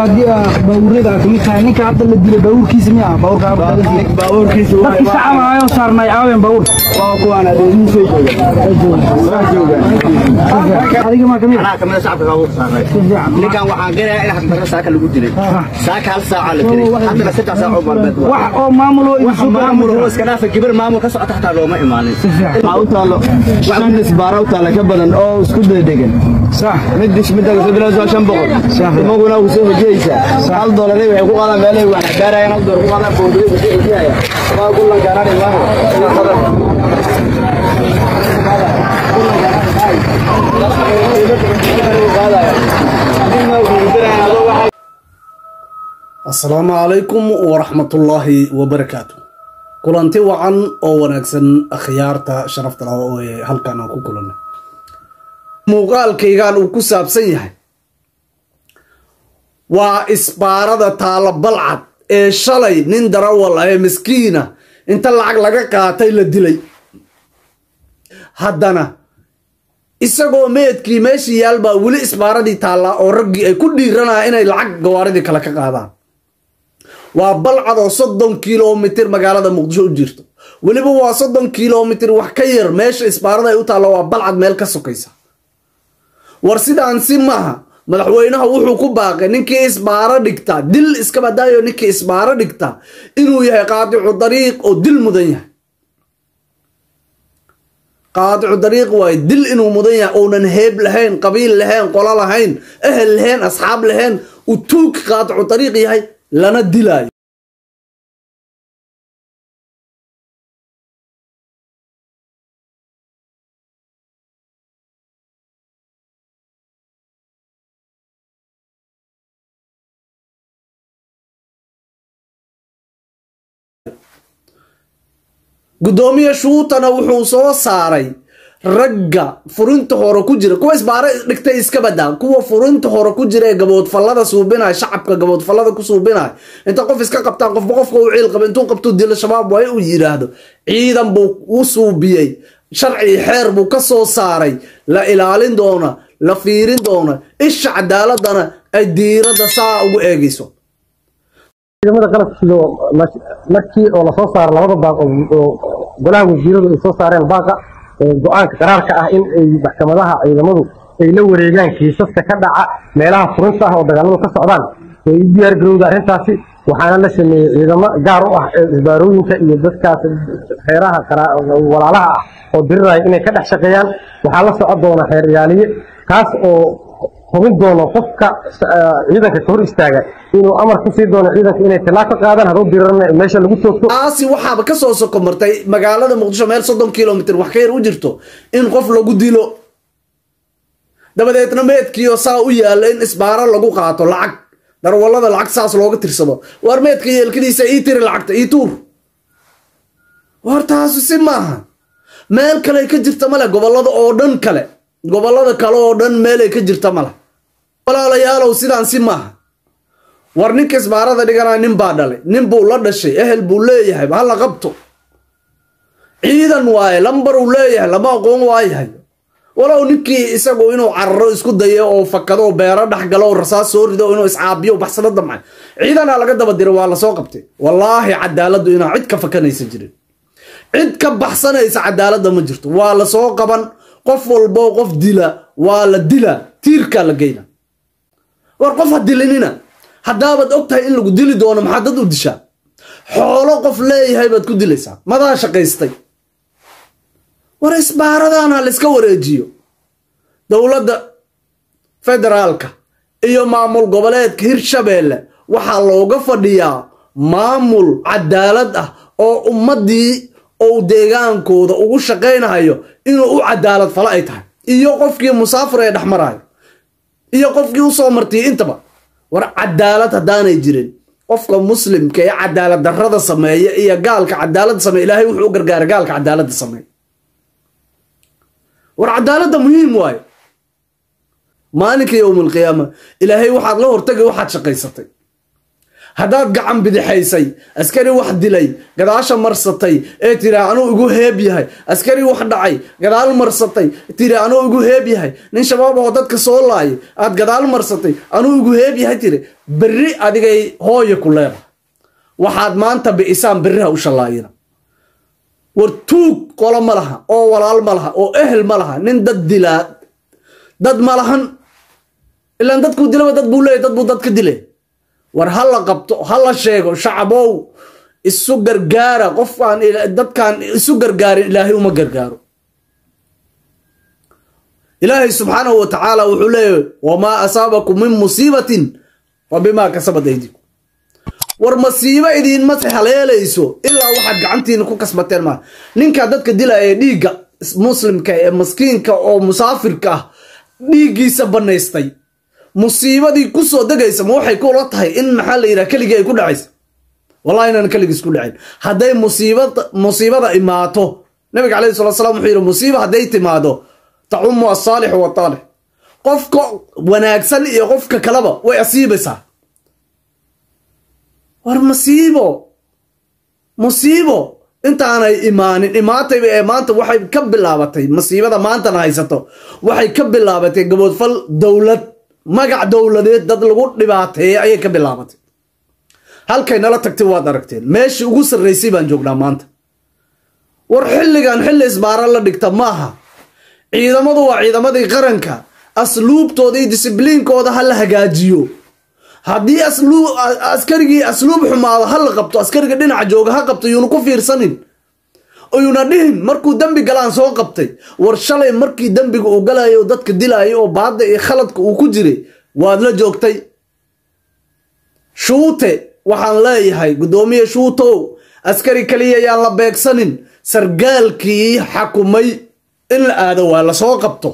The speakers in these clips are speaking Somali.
هدي باوريدا كمية هنيك عبد الله دي باور كيس ميا باور كيس بس ساعة معايا صار يعاون باور باو أنا دي شيء هذه ما كمية أنا كمان ساعة باور صار اللي كان وحنا قلنا إحنا حتى ساعة اللي قلت لي ساعة هل ساعة اللي تري حتى 6 ساعة عقبال واحد أو مامولو كنا في كبر مامول كسر تحت الروما إيماني عوضة وعند السبارة وطالع كبرنا أو سكود دقن صح مدش مدة سبلا عشان بقول صح ما قلنا وسوي جيسة هل دولار ده يقول أنا مالي وأنا داري أنا دولار وأنا بودري بجيء ما أقول لك أنا السلام عليكم ورحمة الله وبركاته. كلانتي وعن أو ونكسن خيارتا شرفت الله هل كان أكو كلنا موقال كيغان وكساب سيح وإسبارة طالب بلعت شلي نندر والله مسكينة انت العقل قاتي للدلي هدنا isagoo meedkii meeshii yaalba wali isbaaradii taala oo ragii ay ku dhiiranaa inay lacag gawaaridii kala ka qaadaan waa balcad oo 30 kiiloomitir magaalada Muqdisho u jirto waliba waa 30 kiiloomitir wax ka yar meesha isbaarada ay u taala waa balcad meel ka sokaysa war sidaan si maaha madaxweynaha wuxuu ku baaqay ninkii isbaara dhigta dil iska badaayo ninkii isbaara dhigta inuu yahay qaadicu dariiq oo dil mudan yahay قاطع الطريق ويدل إنه مضيع أو نهيب لهين قبيل لهين قلا لهين أهل لهين أصحاب لهين وتوك قاطع الطريق هاي لنا الدلاي قدومي شوطنا وحوصو صاري رجع فرنت هورا كجرا كويس بارا دكتي اسكا بدا كو فرنت هورا كجرا غبود فلada suubina shacabka gabadh falada ku suubina inta qof iska qabtaan qof qofka uu ciil qab intuu qabto dil shabaab way u yiraahdo ciidan buu u suubiyay sharci xeer buu ka soo saaray la ilaalin doona la fiirin doona ish cadaaladana ay diirada saa ugu eegayso ciidamada qalabkiisa markii oo la soo saaray labada baaq oo golaha wasiiradu ay soo saareen baaqa go'aanka qaraarka ah in ay maxkamadaha ciidamadu ay la wareegaan kiisaska ka dhaca meelaha furunta ah oo dagaaladu ka socdaan ay diyaar garowda arrintaasi waxaana la sameeyay ciidamo gaar u ah isbaarooyinka iyo dadkaas xeeraha walaalaha ah oo diriraya inay ka dhex shaqeeyaan waxaa la socon doona xeer ilaaliye kaas oo hubin doono qofka ciidanka ka hor istaaga inuu amar ku sii doono ciidanka inay talaaqo qaadaan haduu dirana meesha lagu toogto aasi waxaaba ka soo soko martay magaalada Muqdisho meel 30 kiiloomitir wax ka yar u jirto in qof lagu dilo dabadeedna meedkiyo saa u yaala in isbaara lagu qaato lacag darwalada lacag saas looga tirsado war meedka yeelkiisa ii tiri lacagta ii tuur war taas si maaha meel kale ka jirta male gobolada oo dhan kale gobolada kale oo dhan meel ay ka jirta male walaalayaal sidaan si maaha war ninka isbaarada dhigana nin baa dhalay nin buu la dhashay ehel buu leeyahay hal la qabto ciidan waaye lambar uu leeyahay lama aqoon waayahay walaw ninkii isagu inuu carro isku dayo oo fakado beero dhaxgalo rasaas soo rido inuu iscaabiyo baxsada damay ciidana laga daba diray waa la soo qabtay wallahi cadaaladu ina cid ka fakanaysa jirin cid ka baxsanaysa cadaalada ma jirto waa la soo qaban qof walbo qof dila waa la dila tiirka la geeyna war qof dilinina haddaabad ogtahay in lagu dili doono maxaa dad u dishaa xoolo qof leeyahay baad ku dilaysaa madaa shaqaystay war isbaaradana la iska wareejiyo dawladda federaalka iyo maamul goboleedka Hirshabeelle waxaa looga fadhiyaa maamul cadaalad ah oo ummadii oo deegaankooda ugu shaqeynayo inuu u cadaalad fala ay tahay iyo qofkii musaafir ee dhaxmarayo iyo qofkii u soo martay intaba war cadaalad hadaanay jirin qofka muslimka ee cadaalad darrada sameeya iyo gaalka cadaalad sameeya ilaahay wuxuu u gargaaray gaalka cadaalad sameeya war cadaalada muhiim waay maalinka yawmul qiyaama ilaahay waxaad la hortagay waxaad shaqaysatay haddaad gacan bidixaysay askari wax dilay gadaasha marsatay ee tiri anuu igu heeb yahay askari wax dhacay gadaal marsatay tiri anuu igu heeb yahay nin shabaab oo dadka soo laayay aad gadaal marsatay anuu igu heeb yahay tiri berri adigay hooyo ku leedahay waxaad maanta bi'isaan berriha u shallaayina war tuug qolo ma laha oo walaal ma laha oo ehel ma laha nin dad dilaa dad ma lahan ilaan dadkuu dilaba dad buu leeyahy dad buu dadka dilay war hala qabto hala sheego shacabow isu gargaara qofkaan dadkaan isu gargaarin ilaahay uma gargaaro ilaahay subxaanahu wa tacaala wuxuu leeyahay wamaa asaabakum min musiibatin fa bimaa kasabat aydikum war masiibo idiinma haleelayso ilaa waxaad gacantiina ku kasbateen maa ninkaa dadka dilaya ee dhiigga muslimka ee maskiinka oo musaafirka ah dhiiggiisa banaystay musiibadii ku soo degaysa ma waxay kula tahay in maxaa la yidhaha keligii ay ku dhacaysa wallahi inaan keligiis ku dhacin hadday musiibada imaato nabiga calayhi salatu wasalaam wuxuu yidhi musiiba hadday timaado tacumu asaalixu wataalix qofka wanaagsan iyo qofka kaleba way asiibaysaa war musiibo intaanay imaanin imaatayba ee maanta waxay ka bilaabatay masiibada maantana haysato waxay ka bilaabatay gaboodfal dowlad magac dowladeed dad lagu dhibaateeyay ayay ka bilaabatay halkay nala tagtay waad aragteen meeshii ugu sarraysay baan joognaa maanta war xilligan xilli isbaara la dhigta maaha ciidamadu waa ciidamadii qaranka asluubtooda iyo disibliinkooda ha la hagaajiyo haddii askarigii asluub xumaado ha la qabto askariga dhinaca jooga ha qabto yuuna ku fiirsanin oyuna dhihin markuu dembi galaan soo qabtay war shalay markii dembiga uu galayo dadka dilaayo oo baadda iyo khaladka uu ku jiray waad la joogtay shuute waxaan leeyahay guddoomiye shuutow askari kaliya yaan la beegsanin sargaalkii xakumay in la aado waa la soo qabto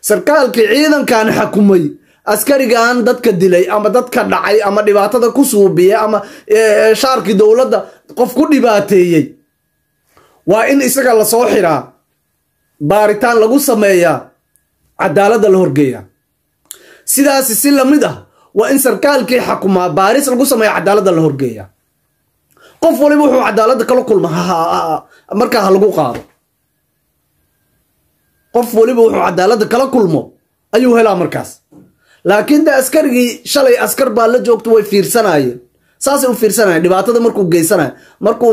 sarkaalkii ciidankan xakumay askarigan dadka dilay ama dadka dhacay ama dhibaatada ku suubiyay ama shaarkii dowladda qof ku dhibaateeyey waa in isaga la soo xiraa baaritaan lagu sameeyaa cadaaladda la horgeeyaa sidaasi si lamid ah waa in sarkaalkii xakumaa baaris lagu sameeya cadaaladda la horgeeyaa qof waliba wuxuu cadaaladda kala kulma markaa ha lagu qaado qof waliba wuxuu cadaaladda kala kulmo ayuu helaa markaas laakiin de askarigii shalay askar baa la joogto way fiirsanayeen saasay u fiirsanayeen dhibaatada markuu geysanayo markuu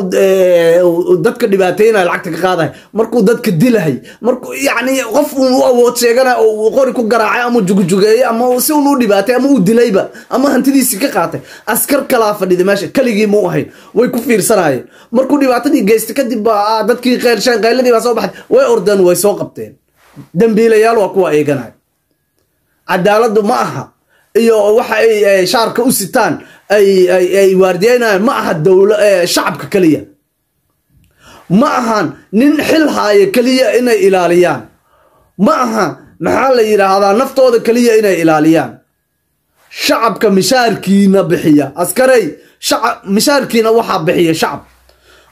dadka dhibaateynaya lacagta ka qaadayo markuu dadka dilahay markuu yacni qof uu u awood sheegana uu qori ku garaacay ama jugujugeeyey ama si uu u dhibaatay ama uu dilayba ama hantidiisii ka qaatay askar kalaa fadhida meesha keligii mu ahayn way ku fiirsanayeen markuu dhibaatadii geystay kadib baa dadkii qeylsheen qayladii baa soo baxday way ordeen way soo qabteen dambiilayaal waa kuwa eeganaya cadaaladdu ma aha iyo waxa ay shaarka u sitaan ay waardiyeynayaan ma aha shacabka kaliya ma ahan nin xil haaya kaliya inay ilaaliyaan ma aha maxaa la yidhaahdaa naftooda kaliya inay ilaaliyaan shacabka mishaarkiina bixiya askaray mishaarkiina waxaa bixiya shacab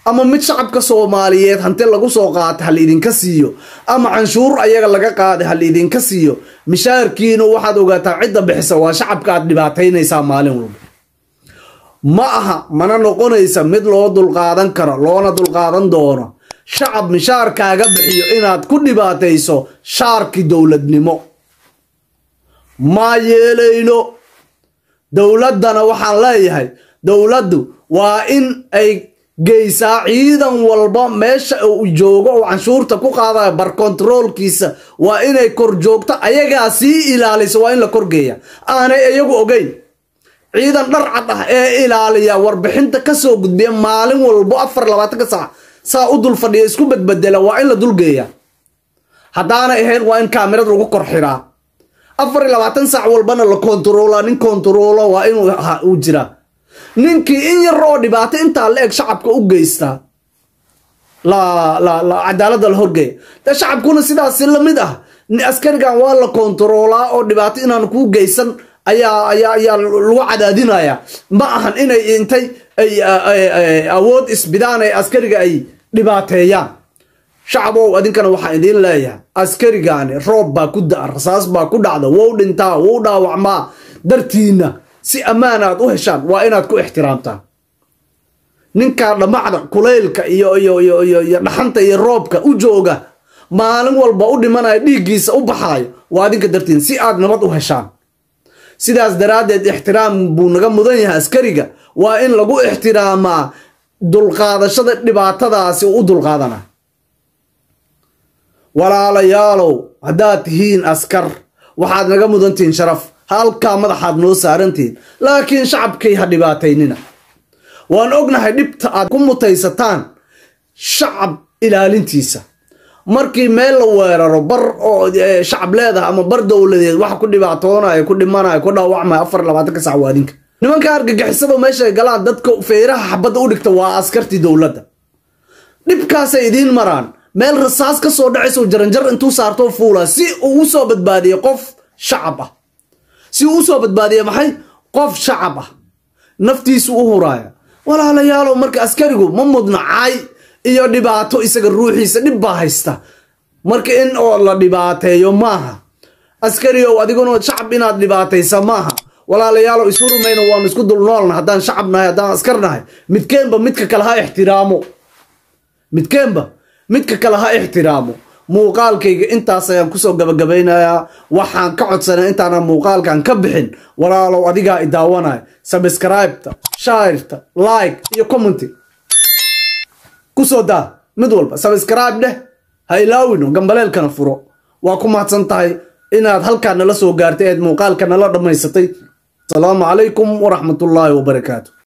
ama mid shacabka Soomaaliyeed hanti lagu soo qaato hal idinka siiyo ama canshuur ayaga laga qaaday hal idinka siiyo mishaarkiina waxaad ogaataa cidda bixisa waa shacabka aad dhibaateynaysaa maalin walba ma aha mana noqonaysa mid loo dulqaadan karo loona dulqaadan doono shacab mishaarkaaga bixiyo inaad ku dhibaatayso shaarki dowladnimo ma yeelayno dowladana waxaan leeyahay dowladdu waa in ay geysaa ciidan walba meesha uu joogo oo canshuurta ku qaadayo bar controlkiisa waa inay kor joogto ayagaa sii ilaaliso waa in la korgeeya aanay iyagu ogeyn ciidan dhar cad ah ee ilaaliya warbixinta ka soo gudbiya maalin walba 24 saac saa u dul fadhiya isku badbedela waa in la dulgeeya haddaana ahayn waa in kaamirad lagu kor xiraa 24 saac walbana la controla nin controlo waa in uu jira ninkii in yar oo dhibaato inta la eg shacabka u geysta la cadaaladda la horgeeya ta shacabkuna sidaas la mid ah askarigan waa la controlaa oo dhibaato inaan ku geysan ayaa lagu cadaadinaya ma ahan inay intay ay awood isbidaan ay askariga ay dhibaateeyaan shacabow adinkana waxaan idin leeyahay askarigaani roob baa ku da'a rasaas baa ku dhacda wuu dhintaa wuu dhaawacmaa dartiina si ammaan aad u heshaan waa inaad ku ixtiraamtaan ninka dhamacda kuleylka iyo dhaxanta iyo roobka u jooga maalin walba u dhimanaya dhiiggiisa u baxaayo waa adinka dartiin si aad nabad u heshaan sidaas daraaddeed ixtiraam buu naga mudan yahay askariga waa in lagu ixtiraamaa dulqaadashada dhibaatadaasi u dulqaadana walaalayaalow haddaad tihiin askar waxaad naga mudantihiin sharaf halkaa madaxaad noo saarantihiin laakiin shacabkay ha dhibaataynina waan ognahay dhibta aad ku mutaysataan shacab ilaalintiisa markii meel la weeraro bar oo shacab leedahay ama bar dowladeed wax ku dhibaatoonaya ku dhimanayo ku dhaawacmaya 24 saac waadinka nimanka argagixisada meesha galaan dadka feeraha xabadda u dhigta waa askartii dowladda dhibkaasay idiin maraan meel rasaas ka soo dhacayso jaranjar intuu saarto fuula si uu soo badbaadiyo qof shacab ah si uu soo badbaadiyo maxay qof shacab ah naftiisu u huraaya walaalayaal marka askarigu ma mudna caay iyo dhibaato isaga ruuxiisa dhib baa haysta marka in oo la dhibaateeyo maaha askariyow adiguna shacab inaad dhibaataysa maaha walaalayaal isurumayna waan isku dul noolna haddaan shacab nahay haddaan askar nahay midkeenba midka kale ha ixtiraamo midkeenba midka kale ha ixtiraamo muuqaalkayga intaas ayaan kusoo gabagabaynayaa waxaan ka codsanay intaana muuqaalkan ka bixin walaalow adigaa i daawanaya subscribe-ta share-ta like iyo comment kusoo daa mid walba subscribe dheh ha ilaawino gambaleelkana furo waa ku mahadsan tahay inaad halkaan nala soo gaartay eed muuqaalka nala dhammaysatay السلام عليكم ورحمة الله وبركاته.